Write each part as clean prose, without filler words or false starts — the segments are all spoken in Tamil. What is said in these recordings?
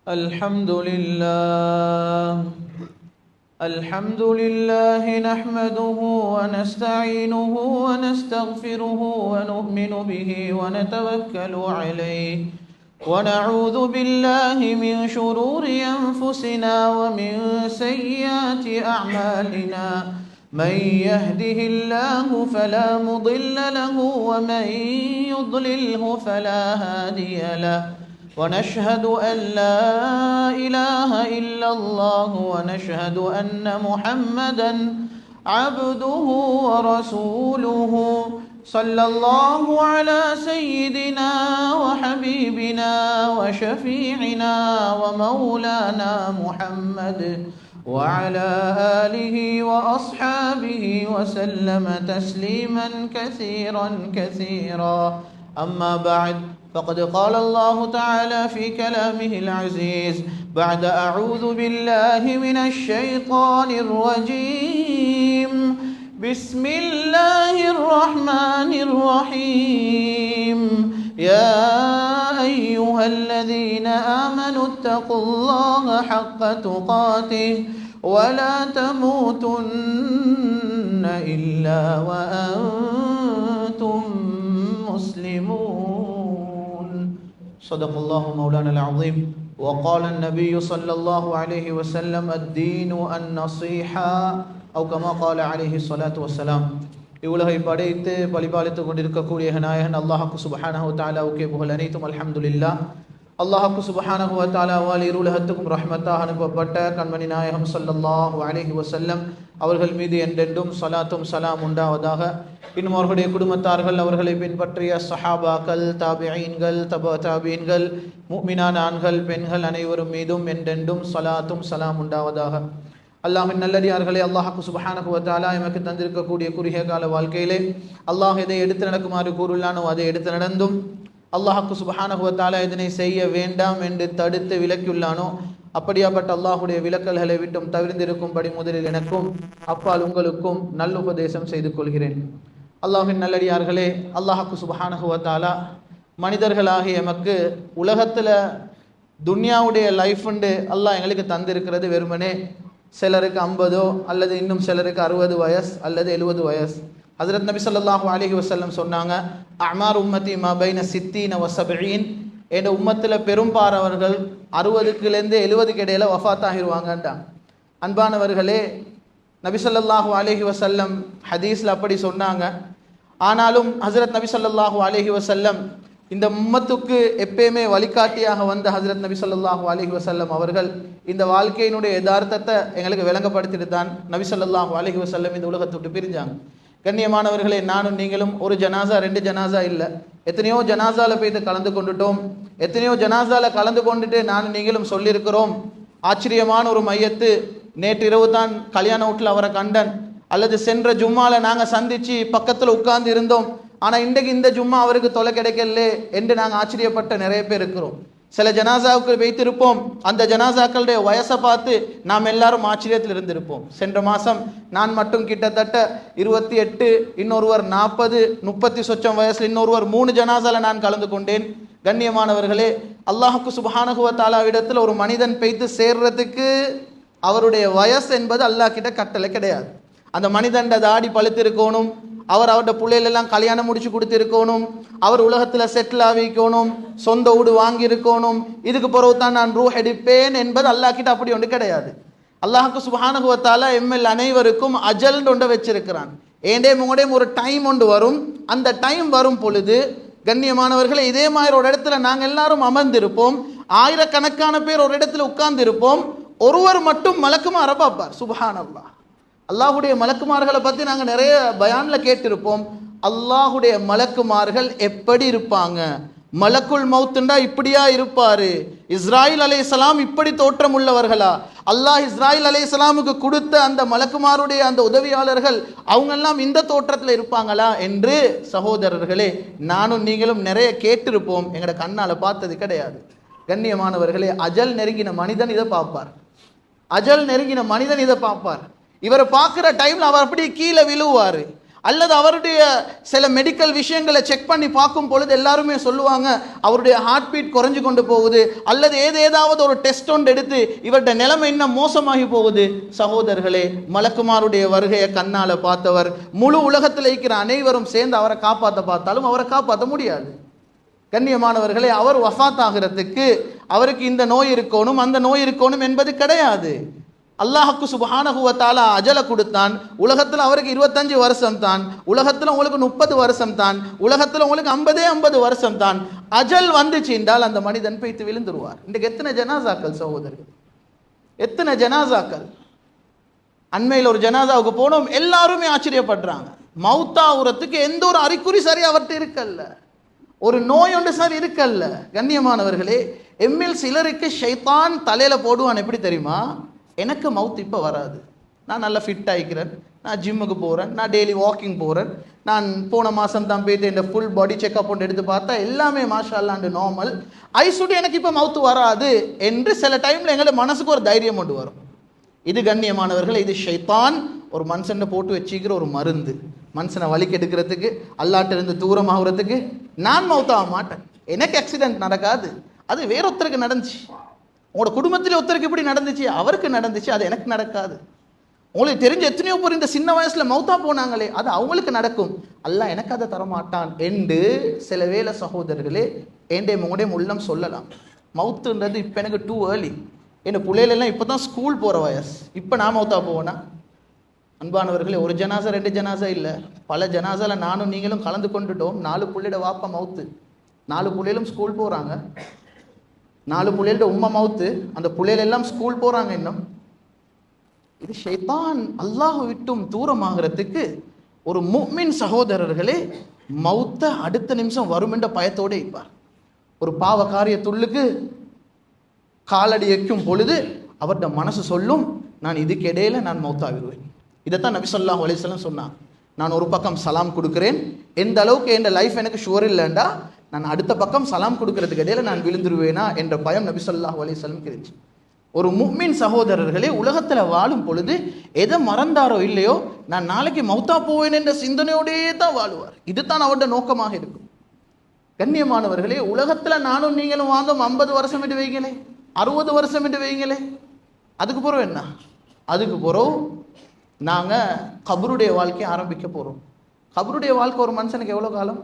الحمد لله نحمده ونستعينه ونستغفره ونؤمن به ونتوكل عليه ونعوذ بالله من شرور أنفسنا ومن سيئات أعمالنا من يهده الله فلا مضل له ومن يضلله فلا هادي له ونشهد أن لا إله إلا الله ونشهد أن محمدا عبده ورسوله صلى الله على سيدنا وحبيبنا وشفيعنا ومولانا محمد وعلى آله وأصحابه وسلم تسليما كثيرا أما بعد فقد قال الله تعالى في كلامه العزيز بعد أعوذ بالله من الشيطان الرجيم بسم الله الرحمن الرحيم يا أيها الذين آمنوا اتقوا الله حق تقاته ولا تموتن إلا وأنتم مسلمون صدق الله مولانا العظيم وقال النبي صلى الله عليه وسلم الدين النصيحة أو كما قال عليه الصلاة والسلام இவ்வுலகை படைத்து பலிபாலித்து கொண்டிருக்கக்கூடிய நாயகன் அல்லாஹ்வுக்கு சுப்ஹானஹு வ தஆலாவுக்கே புகழ் அனைத்தும் அல்ஹம்துலில்லாஹ். அல்லாஹ்வுக்கு சுப்ஹானஹு வ தஆலாவால் இருலகத்துக்கும் ரஹ்மத்தாக அனுப்பப்பட்ட கண்மணி நாயகம் ஸல்லல்லாஹு அலைஹி வஸல்லம் அவர்கள் மீது என்றென்றும் ஸலாத்தும் ஸலாம் உண்டாவதாக. இன்னும் அவர்களுடைய குடும்பத்தார்கள், அவர்களை பின்பற்றிய ஸஹாபாக்கள், தாபிஈன்கள், தபீன்கள், முஃமினான ஆண்கள் பெண்கள் அனைவரும் மீதும் என்றென்றும் ஸலாத்தும் ஸலாம் உண்டாவதாக. அல்லாஹ்வின் நல்லடியார்களே, அல்லாஹ்வுக்கு சுப்ஹானஹு வ தஆலா எமக்கு தந்திருக்கக்கூடிய குறுகிய கால வாழ்க்கையிலே அல்லாஹ் எதை எடுத்து நடக்குமாறு கூறுள்ளானோ அதை எடுத்து நடந்தும், அல்லாஹ்வுக்கு சுப்ஹானஹு வ தஆலா இதனை செய்ய வேண்டாம் என்று தடுத்து விலக்கியுள்ளானோ அப்படியாப்பட்ட அல்லாஹ்வுடைய விலக்கல்களை விட்டும் தவிர்ந்திருக்கும்படி முதலில் எனக்கும் அப்பால் உங்களுக்கும் நல்லுபதேசம் செய்து கொள்கிறேன். அல்லாஹ்வின் நல்லடியார்களே, அல்லாஹ்வுக்கு சுப்ஹானஹு வ தஆலா மனிதர்களாகிய எமக்கு உலகத்தில் துன்யாவுடைய லைஃப்ண்டு அல்லாஹ் எங்களுக்கு தந்திருக்கிறது வெறுமனே சிலருக்கு 50 அல்லது இன்னும் சிலருக்கு 60 வயசு அல்லது 70 வயசு. ஹஜ்ரத் நபி ஸல்லல்லாஹு அலைஹி வஸல்லம் சொன்னாங்க, அமார் உம்மத்தி மா பைன சித்தீன வ சபீன், என்ற உம்மத்தில் பெரும்பாறவர்கள் 60லேருந்து 70க்கு இடையில வஃபாத் ஆகிடுவாங்கன்றாங்க. அன்பானவர்களே, நபி ஸல்லல்லாஹு அலைஹி வஸல்லம் ஹதீஸில் அப்படி சொன்னாங்க. ஆனாலும் ஹஜ்ரத் நபி ஸல்லல்லாஹு அலைஹி வஸல்லம் இந்த உம்மத்துக்கு எப்பயுமே வழிகாட்டியாக வந்த ஹஜ்ரத் நபி ஸல்லல்லாஹு அலைஹி வஸல்லம் அவர்கள் இந்த வாழ்க்கையினுடைய யதார்த்தத்தை எங்களுக்கு விளங்கப்படுத்திட்டு தான் நபி ஸல்லல்லாஹு அலைஹி வஸல்லம் இந்த உலகத்தை விட்டு பிரிஞ்சாங்க. கண்ணியமானவர்களே, நானும் நீங்களும் ஒரு ஜனாசா 2 ஜனாசா இல்லை, எத்தனையோ ஜனாசாவில் போய்த்து கலந்து கொண்டுட்டோம். எத்தனையோ ஜனாசாவில் கலந்து கொண்டுட்டு நானும் நீங்களும் சொல்லியிருக்கிறோம், ஆச்சரியமான ஒரு மையத்து, நேற்றிரவு தான் கல்யாண வீட்டில் அவரை கண்டன், அல்லது சென்ற ஜும்மாவில் நாங்கள் சந்தித்து பக்கத்தில் உட்கார்ந்து இருந்தோம், ஆனால் இன்றைக்கு இந்த ஜும்மா அவருக்கு தொலை கிடைக்கல என்று நாங்கள் ஆச்சரியப்பட்ட நிறைய பேர் இருக்கிறோம். சில ஜனாசாவுக்கு வைத்திருப்போம், அந்த ஜனாசாக்களுடைய வயசை பார்த்து நாம் எல்லாரும் ஆச்சரியத்தில் இருந்திருப்போம். சென்ற மாதம் நான் மட்டும் கிட்டத்தட்ட 28, இன்னொருவர் 40, 30 சொச்சம் வயசில் இன்னொருவர் 3 ஜனாசாவில் நான் கலந்து கொண்டேன். கண்ணியமானவர்களே, அல்லாஹ்வுக்கு சுப்ஹானஹு வ தஆலாவிடத்தில் ஒரு மனிதன் பெய்து சேர்றதுக்கு அவருடைய வயசு என்பது அல்லாஹ் கிட்ட கட்டளை கிடையாது. அந்த மனிதன் தாடி பழுத்திருக்கணும், அவரோட பிள்ளைகளெல்லாம் கல்யாணம் முடிச்சு கொடுத்திருக்கணும், அவர் உலகத்தில் செட்டில் ஆகிக்கணும், சொந்த வீடு வாங்கியிருக்கணும், இதுக்கு பிறகு தான் நான் ரூஹ் எடுப்பேன் என்பது அல்லாஹ் கிட்ட அப்படி ஒன்று கிடையாது. அல்லாஹ்வுக்கு சுப்ஹானஹு வ தஆலா எம்எல் அனைவருக்கும் அஜல் ஒன்று வச்சிருக்கிறான். உங்களுடைய ஒரு டைம் ஒன்று வரும், அந்த டைம் வரும் பொழுது கண்ணியமானவர்களை இதே மாதிரி ஒரு இடத்துல நாங்கள் எல்லாரும் அமர்ந்திருப்போம், ஆயிரக்கணக்கான பேர் ஒரு இடத்துல உட்கார்ந்து இருப்போம், ஒருவர் மட்டும் மலக்குமார பார்ப்பார். சுப்ஹானல்லாஹ். அல்லாஹுடைய மலக்குமார்களை பற்றி நாங்கள் நிறைய பயானில் கேட்டிருப்போம். அல்லாஹுடைய மலக்குமார்கள் எப்படி இருப்பாங்க, மலக்குல் மௌத்துண்டா இப்படியா இருப்பாரு, இஸ்ராயில் அலைஹிஸ்ஸலாம் இப்படி தோற்றம் உள்ளவர்களா, அல்லாஹ் இஸ்ராயில் அலைஹிஸ்ஸலாமுக்கு கொடுத்த அந்த மலக்குமாருடைய அந்த உதவியாளர்கள் அவங்கெல்லாம் இந்த தோற்றத்தில் இருப்பாங்களா என்று சகோதரர்களே நானும் நீங்களும் நிறைய கேட்டிருப்போம், எங்களோட கண்ணால் பார்த்தது கிடையாது. கண்ணியமானவர்களே, அஜல் நெருங்கின மனிதன் இதை பார்ப்பார். அஜல் நெருங்கின மனிதன் இதை பார்ப்பார். இவரை பார்க்குற டைமில் அவர் அப்படியே கீழே விழுவார். அல்லது அவருடைய சில மெடிக்கல் விஷயங்களை செக் பண்ணி பார்க்கும் பொழுது எல்லாருமே சொல்லுவாங்க அவருடைய ஹார்ட் பீட் குறைஞ்சு கொண்டு போகுது, அல்லது ஏதாவது ஒரு டெஸ்ட் ஒன்று எடுத்து இவருடைய நிலைமை இன்னும் மோசமாகி போகுது. சகோதரர்களே, மலக்குமாருடைய வருகையை கண்ணால பார்த்தவர், முழு உலகத்தில் இருக்கிற அனைவரும் சேர்ந்து அவரை காப்பாற்ற பார்த்தாலும் அவரை காப்பாற்ற முடியாது. கண்ணியமானவர்களே, அவர் வஃபாத் ஆகிறதுக்கு அவருக்கு இந்த நோய் இருக்கணும் அந்த நோய் இருக்கணும் என்பது கிடையாது. அல்லாஹ்வுக்கு சுப்ஹானஹு வ தஆலா அஜல கொடுத்தான். உலகத்தில் அவருக்கு 25 வருஷம் தான், உலகத்தில் உங்களுக்கு 30 வருஷம் தான், உலகத்தில் உங்களுக்கு 50 வருஷம் தான். அஜல் வந்துச்சு என்றால் அந்த மனிதன் போய்த்து விழுந்துருவார். இன்றைக்கு எத்தனை ஜனாசாக்கள் சகோதரர்கள், எத்தனை ஜனாசாக்கள். அண்மையில் ஒரு ஜனாசாவுக்கு போனோம், எல்லாருமே ஆச்சரியப்படுறாங்க. மௌத்தாவுறதுக்கு எந்த ஒரு அறிகுறி சரி அவர்கிட்ட இருக்கல்ல, ஒரு நோய் ஒன்று சார் இருக்கல்ல. கண்ணியமானவர்களே, எம்மில் சிலருக்கு ஷைத்தான் தலையில போடுவான். எப்படி தெரியுமா? எனக்கு மவுத் இப்போ வராது, நான் நல்லா ஃபிட் ஆகிக்கிறேன், நான் ஜிம்முக்கு போகிறேன், நான் டெய்லி வாக்கிங் போகிறேன், நான் போன மாதம் தான் போய்ட்டு இந்த ஃபுல் பாடி செக்அப் ஒன்று எடுத்து பார்த்தா எல்லாமே மாஷா அல்லாண்டு நார்மல், ஐசுடி எனக்கு இப்போ மவுத்து வராது என்று சில டைமில் எங்களை மனசுக்கு ஒரு தைரியம் கொண்டு வரும். இது கண்ணியமானவர்கள், இது ஷைத்தான் ஒரு மனுஷனை போட்டு வச்சுக்கிற ஒரு மருந்து. மனுஷனை வலிக்கு எடுக்கிறதுக்கு, அல்லாட்டிலிருந்து தூரமாகிறதுக்கு. நான் மவுத்தாக மாட்டேன், எனக்கு ஆக்சிடென்ட் நடக்காது, அது வேறொருத்தருக்கு நடந்துச்சு. உங்களோட குடும்பத்தில் ஒருத்தருக்கு இப்படி நடந்துச்சு, அவருக்கு நடந்துச்சு, அது எனக்கு நடக்காது. உங்களுக்கு தெரிஞ்ச எத்தனையோ பேர் இந்த சின்ன வயசுல மௌத்தா போனாங்களே, அது அவங்களுக்கு நடக்கும், அல்லாஹ் எனக்கு அதை தரமாட்டான் என்று சில வேளை சகோதரர்களே உங்களுடைய உள்ளம் சொல்லலாம். மவுத்துன்றது இப்போ எனக்கு டூ ஏர்லி, என் பிள்ளைகளெல்லாம் இப்போ தான் ஸ்கூல் போகிற வயசு, இப்போ நான் மௌத்தா போவேனா? அன்பானவர்களே, ஒரு ஜனாசா 2 ஜனாசா இல்லை, பல ஜனாசால நானும் நீங்களும் கலந்து கொண்டுட்டோம். 4 பிள்ளையோட வாப்பா மவுத்து, 4 பிள்ளைகளும் ஸ்கூல் போகிறாங்க, 4 பிள்ளைகளோட உம்மா மவுத்து, அந்த பிள்ளைகள் எல்லாம் ஸ்கூல் போகிறாங்க இன்னும். இது ஷைத்தான் அல்லாஹ் விட்டும் தூரமாகிறதுக்கு ஒரு முஃமின் சகோதரர்களே மவுத்த அடுத்த நிமிஷம் வரும் என்ற பயத்தோடு இருப்பார். ஒரு பாவ காரியத்துள்ளுக்கு காலடி வைக்கும் பொழுது அவருடைய மனசு சொல்லும், நான் இதுக்கு இடையில நான் மௌத்தாகிடுவேன். இதைத்தான் நபி ஸல்லல்லாஹு அலைஹி வஸல்லம் சொன்னான். நான் ஒரு பக்கம் சலாம் கொடுக்கிறேன், எந்த அளவுக்கு என் லைஃப் எனக்கு ஷுவர் இல்லைண்டா நான் அடுத்த பக்கம் சலாம் கொடுக்கறதுக்கு இடையில நான் விழுந்துருவேனா என்ற பயம் நபி ஸல்லல்லாஹு அலைஹி வஸல்லம் இருந்துச்சு. ஒரு முஃமின் சகோதரர்களே உலகத்தில் வாழும் பொழுது எதை மறந்தாரோ இல்லையோ, நான் நாளைக்கு மௌத்தா போவேன் என்ற சிந்தனையோடையே தான் வாழுவார். இதுதான் அவருடைய நோக்கமாக இருக்கும். கண்ணியமானவர்களே, உலகத்தில் நானும் நீங்களும் வாங்கும் 50 வருஷம் என்று வைங்களே, 60 வருஷம் என்று வைங்களே, அதுக்கு பிறகு என்ன? அதுக்கு பிறகு நாங்கள் கபருடைய வாழ்க்கையை ஆரம்பிக்க போகிறோம். கபருடைய வாழ்க்கை ஒரு மனுஷனுக்கு எவ்வளோ காலம்?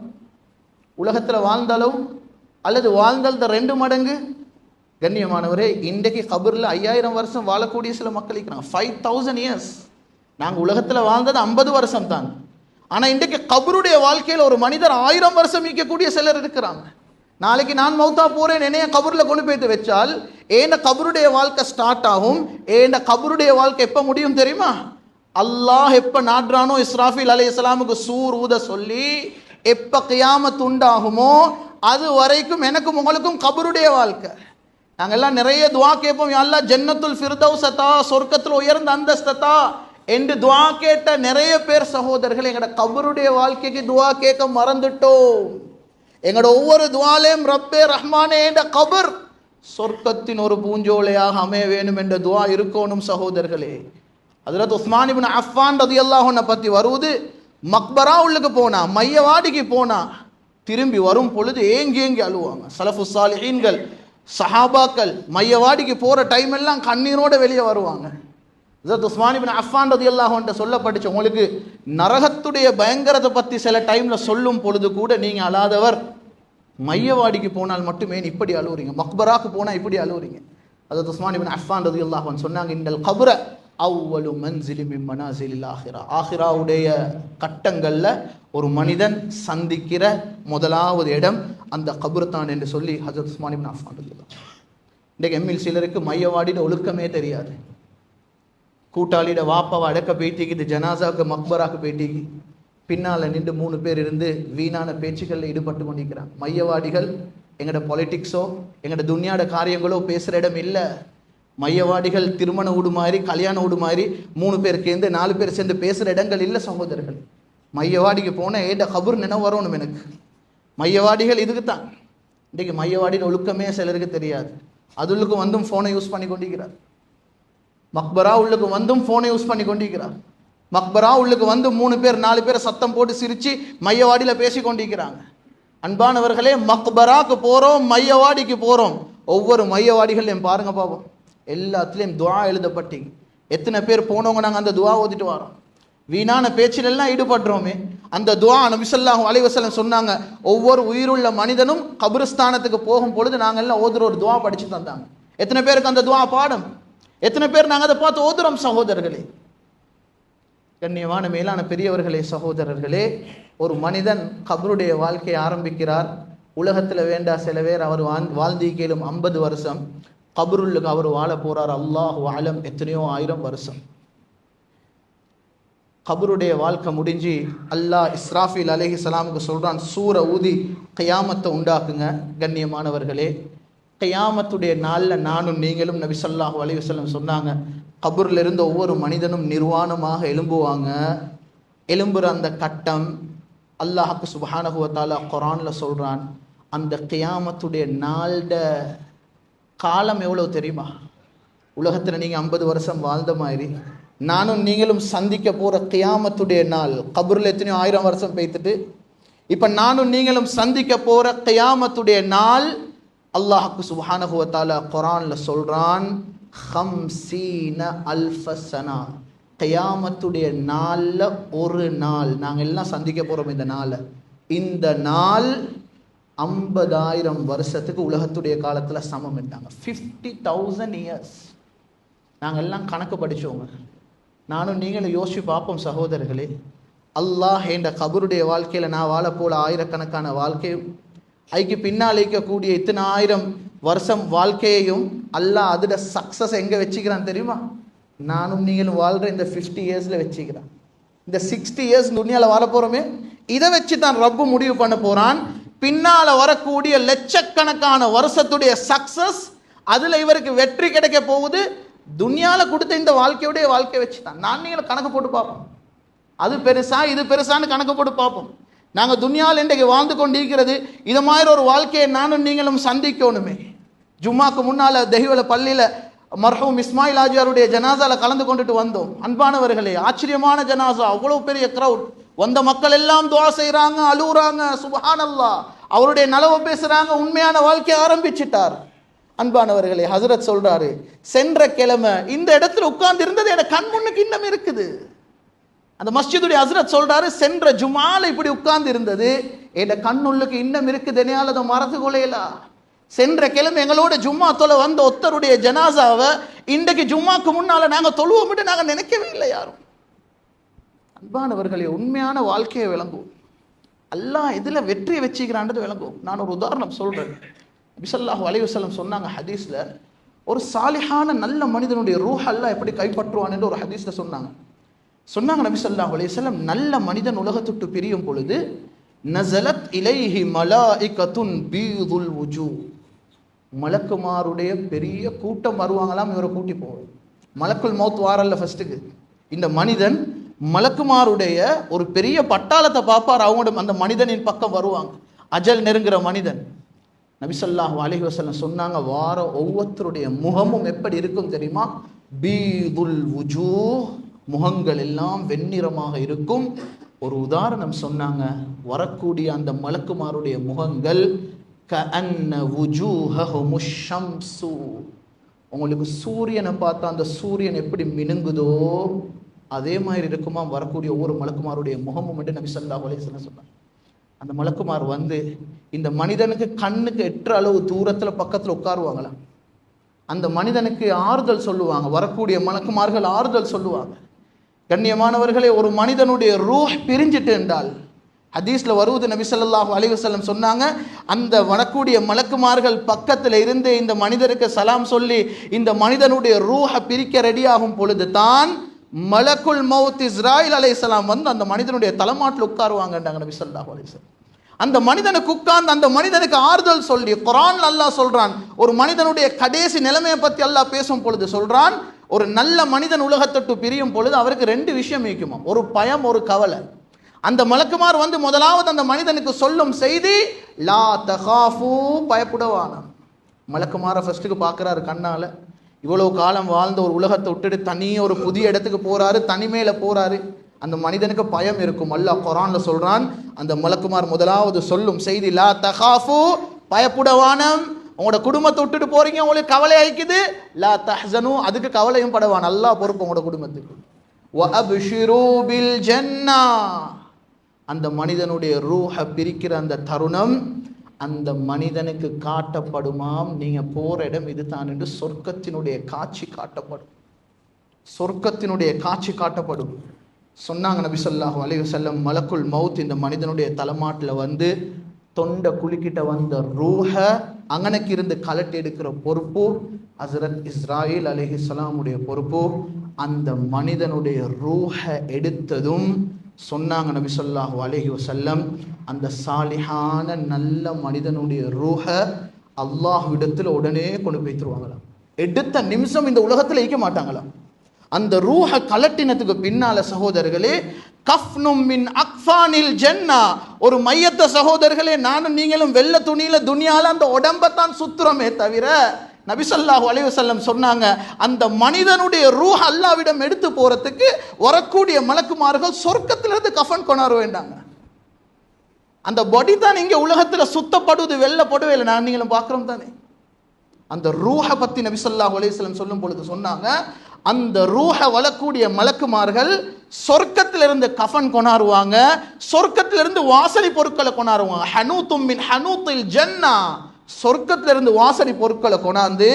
உலகத்தில் வாழ்ந்தாலும் அல்லது வாழ்ந்தால் 2 மடங்கு. கண்ணியமானவரே, இன்றைக்கு கபரில் 5000 வருஷம் வாழக்கூடிய சில மக்கள் இருக்கிறாங்க, 5000 இயர்ஸ். நாங்கள் உலகத்தில் வாழ்ந்தது 50 வருஷம் தான். ஆனால் இன்றைக்கு கபருடைய வாழ்க்கையில் ஒரு மனிதர் 1000 வருஷம் ஈக்கக்கூடிய சிலர் இருக்கிறாங்க. நாளைக்கு நான் மௌத்தா போறேன், என்னைய கபரில் கொண்டு போய்த்து வச்சால் ஏண்ட கபருடைய வாழ்க்கை ஸ்டார்ட் ஆகும். ஏண்ட கபருடைய வாழ்க்கை எப்போ முடியும் தெரியுமா? அல்லாஹ் எப்போ நாடுறானோ இஸ்ராஃபில் அலைஹிஸ்ஸலாமுக்கு சூர் ஊத சொல்லி எப்போ கியாமத் உண்டாகுமோ அது வரைக்கும் எனக்கும் உங்களுக்கும் கபருடைய வாழ்க்கை. நாங்கெல்லாம் நிறைய துவா கேட்போம், யா அல்லாஹ் ஜன்னத்துல் ஃபிர்தௌஸதா, சொர்க்கத்தில் உயர்ந்த அந்தஸ்ததா என்று துவா கேட்ட நிறைய பேர் சகோதரர்கள் எங்களோட கபருடைய வாழ்க்கைக்கு துவா கேட்க மறந்துட்டோம். எங்களோட ஒவ்வொரு துவாலையும் ரப்பே ரஹ்மானே என்ற கபர் சொர்க்கத்தின் ஒரு பூஞ்சோலையாக அமைய வேணும் என்ற துவா இருக்கணும் சகோதரர்களே. ஹஜ்ரத் உஸ்மான் இப்னு அஃபான் ரலியல்லாஹு அன்ஹு பற்றி வருவது, மக்பரா உள்ளுக்கு போனா, மையவாடிக்கு போனா, திரும்பி வரும் பொழுது ஏங்கி ஏங்கி அழுவாங்க. சலஃபு சாலிஹீன்கள் சஹாபாக்கள் மையவாடிக்கு போகிற டைம் எல்லாம் கண்ணீரோடு வெளியே வருவாங்க. ஹஜ்ரத் உஸ்மான் இப்னு அஃபான் ரலியல்லாஹு அன்ஹு சொல்லப்பட்டுச்சு, உங்களுக்கு நரகத்துடைய பயங்கரத்தை பற்றி சில டைமில் சொல்லும் பொழுது கூட நீங்கள் அழாதவர், மையவாடிக்கு போனால் மட்டுமே இப்படி அழுவுறீங்க, மக்பராக்கு போனால் இப்படி அழுவுறீங்க. ஹஜ்ரத் உஸ்மான் இப்னு அஃபான் ரலியல்லாஹு அன்ஹு சொன்னாங்க, இந்தல் கப்ர அவ்வலு மன்சிலி மின் மனாசிலில் ஆஹிரா, ஆஹிராவுடைய கட்டங்களில் ஒரு மனிதன் சந்திக்கிற முதலாவது இடம் அந்த கபர் தான் என்று சொல்லி ஹஜ்ரத் உஸ்மான் இப்னு அஃபான் ரலியல்லாஹு அன்ஹு. இன்றைக்கு எம்மில் சிலருக்கு மையவாடிட ஒழுக்கமே தெரியாது. கூட்டாளியோட வாப்பாவை அடக்க போயிட்டிக்குது, ஜனாசாவுக்கு மக்பராக்கு போயிட்டிக்கு, பின்னால் நின்று 3 பேர் இருந்து வீணான பேச்சுக்களில் ஈடுபட்டு கொண்டிருக்கிறாங்க. மையவாடிகள் எங்களோட பொலிட்டிக்ஸோ எங்களோட துன்யாட காரியங்களோ பேசுகிற இடம் இல்லை. மையவாடிகள் திருமண வீடு மாதிரி, கல்யாண வீடு மாதிரி 3 பேர் சேர்ந்து 4 பேர் சேர்ந்து பேசுகிற இடங்கள் இல்லை சகோதரர்கள். மையவாடிக்கு போனால் ஏட கபர் நினைவு வரணும் எனக்கு. மையவாடிகள் இதுக்கு தான். இன்றைக்கு மையவாடியின் ஒழுக்கமே சிலருக்கு தெரியாது. அதுளுக்கு வந்தும் ஃபோனை யூஸ் பண்ணி கொண்டிருக்கிறார், மக்பரா உள்ளுக்கு வந்தும் ஃபோனை யூஸ் பண்ணி கொண்டிருக்கிறார். மக்பரா உள்ளுக்கு வந்து 3 பேர் 4 பேர் சத்தம் போட்டு சிரிச்சு மையவாடியில் பேசி கொண்டிருக்கிறாங்க. அன்பானவர்களே, மக்பராக்கு போறோம், மையவாடிக்கு போறோம். ஒவ்வொரு மையவாடிகளையும் பாருங்க பாப்போம், எல்லாத்துலேயும் துவா எழுதப்பட்டி. எத்தனை பேர் போனவங்க நாங்கள் அந்த துவா ஓதிட்டு வரோம். வீணான பேச்சிலெல்லாம் ஈடுபடுறோமே. அந்த துவா நபி ஸல்லல்லாஹு அலைஹி வஸல்லம் சொன்னாங்க, ஒவ்வொரு உயிருள்ள மனிதனும் கபிரஸ்தானத்துக்கு போகும் பொழுது நாங்கள் எல்லாம் ஓதுற ஒரு துவா படிச்சு தந்தாங்க. எத்தனை பேருக்கு அந்த துவா பாடம்? எத்தனை பேர் நாங்கள் அதை பார்த்து ஓதுறோம் சகோதரர்களே? கண்ணியமான மேலான பெரியவர்களே, சகோதரர்களே, ஒரு மனிதன் கபருடைய வாழ்க்கையை ஆரம்பிக்கிறார். உலகத்தில் வேண்டா சில பேர் அவர் வாழ்ந்தீக்கலும் 50 வருஷம், கபருள்ளுக்கு அவர் வாழ போறார் அல்லாஹு அலம் எத்தனையோ 1000 வருஷம். கபருடைய வாழ்க்கை முடிஞ்சு அல்லாஹ் இஸ்ராஃபில் அலைஹிஸ்ஸலாமுக்கு சொல்றான், சூர ஊதி கியாமத்தை உண்டாக்குங்க. கண்ணியமானவர்களே, கியாமத்துடைய நாளில் நானும் நீங்களும் நபி ஸல்லல்லாஹு அலைஹி வஸல்லம் சொன்னாங்க, கபூரில் இருந்த ஒவ்வொரு மனிதனும் நிர்வாணமாக எழும்புவாங்க. எழும்புற அந்த கட்டம் அல்லாஹ்க்கு சுப்ஹானஹு வ தஆலா குர்ஆன்ல சொல்றான். அந்த கியாமத்துடைய நாளோட காலம் எவ்வளவு தெரியுமா? உலகத்தில் நீங்கள் 50 வருஷம் வாழ்ந்த மாதிரி நானும் நீங்களும் சந்திக்க போகிற கியாமத்துடைய நாள், கபூரில் எத்தனையோ 1000 வருஷம் பேத்துட்டு இப்போ நானும் நீங்களும் சந்திக்க போகிற கியாமத்துடைய நாள் அல்லாஹ்க்கு சுப்ஹானஹு வ தஆலா குர்ஆன்ல சொல்றான், 50 அல்ஃப ஸனா. கியாமத்துடைய நாளில் ஒரு நாள் நாங்கள் எல்லாம் சந்திக்க போகிறோம். இந்த நாள் 50,000 வருஷத்துக்கு உலகத்துடைய காலத்தில் சமம் என்றாங்க. 50,000 இயர்ஸ். நாங்கள் எல்லாம் கணக்கு படித்தோங்க. நானும் நீங்களும் யோசிச்சு பார்ப்போம் சகோதரர்களே. அல்லாஹ் என்ற கபருடைய வாழ்க்கையில் நான் வாழ போல ஆயிரக்கணக்கான வாழ்க்கையும் அதுக்கு பின்னால் இருக்கக்கூடிய இத்தனை 1000 வருஷம் வாழ்க்கையையும் அல்லாஹ் அதோட சக்ஸஸ் எங்கே வச்சுக்கிறான் தெரியுமா? நானும் நீங்களும் வாழ்கிற இந்த 50 இயர்ஸில் வச்சுக்கிறான். இந்த 60 இயர்ஸ் துனியாவில் வாழ போகிறோமே, இதை வச்சு தான் ரப்பு முடிவு பண்ண போகிறான். பின்னால் வரக்கூடிய லட்சக்கணக்கான வருஷத்துடைய சக்ஸஸ், அதில் இவருக்கு வெற்றி கிடைக்க போகுது துனியாவில் கொடுத்த இந்த வாழ்க்கையுடைய வாழ்க்கை வச்சு தான். நான் நீங்களும் கணக்கு போட்டு பார்ப்போம், அது பெருசா இது பெருசான்னு கணக்கு போட்டு பார்ப்போம். நாங்கள் துனியாவில் இன்றைக்கு வாழ்ந்து கொண்டிருக்கிறது இது மாதிரி ஒரு வாழ்க்கையை நானும் நீங்களும் சந்திக்கணுமே. ஜும்மாக்கு முன்னால் தெஹிவல பள்ளியில் மர்ஹூம் இஸ்மாயில் ஆஜியாருடைய ஜனாசாவில் கலந்து கொண்டுட்டு வந்தோம். அன்பானவர்களே, ஆச்சரியமான ஜனாசா, அவ்வளோ பெரிய க்ரௌட். வந்த மக்கள் எல்லாம் துஆ செய்கிறாங்க, அழுகுறாங்க, சுப்ஹானல்லாஹ், அவருடைய நலவை பேசுகிறாங்க. உண்மையான வாழ்க்கையை ஆரம்பிச்சிட்டார். அன்பானவர்களே, ஹசரத் சொல்றாரு, சென்ற கிழமை இந்த இடத்துல உட்கார்ந்து இருந்தது என் கண் முன்னுக்கு இன்னும் இருக்குது. அந்த மஸ்ஜிதுடைய ஹசரத் சொல்றாரு, சென்ற ஜுமால இப்படி உட்கார்ந்து இருந்தது என் கண்ணுள்ளுக்கு இன்னும் இருக்குது, என்னால அதை மறந்து கொள்ளையலாம். சென்ற கிழமை எங்களோட ஜும்மா தொலை வந்த ஒருத்தருடைய ஜனாசாவை இன்றைக்கு ஜும்மாக்கு முன்னால நாங்க தொழுவோம் நாங்க நினைக்கவே இல்லை யாரும். அன்பானவர்களே, உண்மையான வாழ்க்கையை விளங்குவோம். அல்லாஹ் இதுல வெற்றியை வச்சுக்கிறான்றது விளங்குவோம். நான் ஒரு உதாரணம் சொல்றேன். நபி ஸல்லல்லாஹு அலைஹி வஸல்லம் சொன்னாங்க ஹதீஸ்ல, ஒரு சாலிஹான நல்ல மனிதனுடைய ரூஹ் அல்லாஹ் எப்படி கைப்பற்றுவான் என்று ஒரு ஹதீஸ்ல சொன்னாங்க நபி ஸல்லல்லாஹு அலைஹி வஸல்லம், நல்ல மனிதன் உலகத்துட்டு பிரியும் பொழுது நஸலத் இலைஹி மலாயிகத்துன் பீதுல் வுஜூ, மலக்குமாருடைய பெரிய கூட்டம் வருவாங்களாம், இவரை கூட்டி போவார். மலக்குல் மௌத் வாரல்ல ஃபர்ஸ்ட்டுக்கு, இந்த மனிதன் மலக்குமாருடைய ஒரு பெரிய பட்டாளத்தை பார்ப்பார். அவங்க அந்த மனிதனின் பக்கம் வருவாங்க, அஜல் நெருங்குற மனிதன். நபி ஸல்லல்லாஹு அலைஹி வஸல்லம் சொன்னாங்க, வார ஒவ்வொருத்தருடைய முகமும் எப்படி இருக்கும் தெரியுமா? பீதுல் வுஜூ, முகங்கள் எல்லாம் வெண்ணிறமாக இருக்கும். ஒரு உதாரணம் சொன்னாங்க, வரக்கூடிய அந்த மலக்குமாருடைய முகங்கள் கஅன்ன வுஜூஹஹுமுஷ் ஷம்ஸு, உங்களுக்கு சூரியனை பார்த்தா அந்த சூரியன் எப்படி மினுங்குதோ அதே மாதிரி இருக்குமா வரக்கூடிய ஒவ்வொரு மலக்குமாருடைய முகமும் என்று நபி ஸல்லல்லாஹு அலைஹி வஸல்லம் சொன்னாங்க. அந்த மலக்குமார் வந்து இந்த மனிதனுக்கு கண்ணுக்கு எட்டுற அளவு தூரத்தில் பக்கத்தில் உட்காருவாங்களாம். அந்த மனிதனுக்கு ஆறுதல் சொல்லுவாங்க, வரக்கூடிய மலக்குமார்கள் ஆறுதல் சொல்லுவாங்க. கண்ணியமானவர்களே, ஒரு மனிதனுடைய ரூஹ் பிரிஞ்சிட்டு என்றால் ஹதீஸ்ல வருவது, நபி ஸல்லல்லாஹு அலைஹி வஸல்லம் சொன்னாங்க, அந்த வரக்கூடிய மலக்குமார்கள் பக்கத்தில் இருந்து இந்த மனிதருக்கு சலாம் சொல்லி இந்த மனிதனுடைய ரூஹ பிரிக்க ரெடியாகும் பொழுது தான் மலக்குல் மௌத் இஸ்ராயில் அலைஹிஸ்ஸலாம் வந்து அந்த மனிதனுடைய தலைமாட்டில் உட்காருவாங்கன்றாங்க நபி ஸல்லல்லாஹு அலைஹி வஸல்லம். அந்த மனிதனுக்கு உட்கார்ந்து அந்த மனிதனுக்கு ஆறுதல் சொல்லி, குர்ஆன்ல அல்லாஹ் சொல்றான், ஒரு மனிதனுடைய கடைசி நிலைமையை பற்றி அல்லாஹ் பேசும் பொழுது சொல்றான், ஒரு நல்ல மனிதன் உலகத்தொட்டு பிரியும் பொழுது அவருக்கு 2 விஷயம் இருக்குமா, ஒரு பயம், ஒரு கவலை. அந்த மலக்குமார் வந்து முதலாவது அந்த மனிதனுக்கு சொல்லும் செய்தி, லா தகாஃபு, பயப்படவானா. மலக்குமாரை ஃபர்ஸ்ட்டுக்கு பார்க்குறாரு கண்ணால, இவ்வளவு காலம் வாழ்ந்த ஒரு உலகத்தை விட்டுட்டு தனியே ஒரு புதிய இடத்துக்கு போறாரு, தனிமையில போறாரு. அந்த மனிதனுக்கு பயம் இருக்கும். அல்லாஹ் குர்ஆன்ல சொல்றான், அந்த மலக்குமார் முதலாவது சொல்லும் செய்தி, லா தகாஃபு, பயப்படவானம். உங்களோட குடும்பத்தை விட்டுட்டு போறீங்க, உங்களுக்கு கவலை ஆயிக்குது. லா தஹ்சனு, அதுக்கு கவலையும் படவான், அல்லாஹ் பொறுப்பு உங்களோட குடும்பத்துக்கு. வ அப்ஷிரு பில் ஜன்னா, அந்த மனிதனுடைய ரூஹ பிரிக்கிற அந்த தருணம் அந்த மனிதனுக்கு காட்டப்படுமாம், நீங்க போற இடம் இதுதான் என்று சொர்க்கத்தினுடைய காட்சி காட்டப்படும். சொர்க்கத்தினுடைய காட்சி காட்டப்படும். சொன்னாங்க நபி ஸல்லல்லாஹு அலைஹி வஸல்லம், மலக்குல் மவுத் இந்த மனிதனுடைய தலைமாட்டில் வந்து தொண்டை குலுக்கிட்ட வந்த ரூஹ அங்கனக்கு இருந்து கலட்டி எடுக்கிற பொறுப்பு ஹஸ்ரத் இஸ்ராயில் அலைஹிஸ்ஸலாமுடைய பொறுப்பு. அந்த மனிதனுடைய ரூஹ எடுத்ததும் சொன்னாங்க நபி ஸல்லல்லாஹு அலைஹி வஸல்லம், அந்த சாலிஹான நல்ல மனிதனுடைய ரூஹ அல்லாஹ்விடத்தில் உடனே கொண்டு போய் தருவாங்களாம். எடுத்த நிமிஷம் இந்த உலகத்தில் இருக்க மாட்டாங்களாம். அந்த ரூஹ கலட்டினத்துக்கு பின்னால சகோதரர்களே, கஃப்னும் மின் அக்ஃபானில் ஜன்னா, ஒரு மையத்தை சகோதரர்களே நானும் நீங்களும் வெள்ளை துணியில துனியால அந்த உடம்பத்தான் சுத்துறமே தவிர, நபி ஸல்லல்லாஹு அலைஹி வஸல்லம் சொன்னாங்க, அந்த மனிதனுடைய ரூஹ் அல்லாஹ்விடம் எடுத்து போறதுக்கு வரக்கூடிய மலக்குமார்கள் சொர்க்கத்திலிருந்து கஃபன் கொண்டாட வேண்டாங்க. அந்த பாடி தான் இங்க உலகத்துல சுத்தப்படுவது, வெள்ளப்படுவே இல்லை. நான் நீங்களும் பார்க்கிறோம் தானே. அந்த ரூஹ பத்தி நபி ஸல்லல்லாஹு அலைஹி வஸல்லம் சொல்லும் பொழுது சொன்னாங்க, அந்த ரூஹ வளக்கூடிய மலக்குமார்கள் சொர்க்கத்திலிருந்து கஃபன் கொண்டாடுவாங்க, சொர்க்கத்திலிருந்து வாசனை பொருட்களை கொண்டாடுவாங்க. ஹனூத்தும் மின் ஹனூத்தில் ஜன்னா, சொர்க்கத்திலிருந்து வாசனை பொருட்களை கொண்டாந்து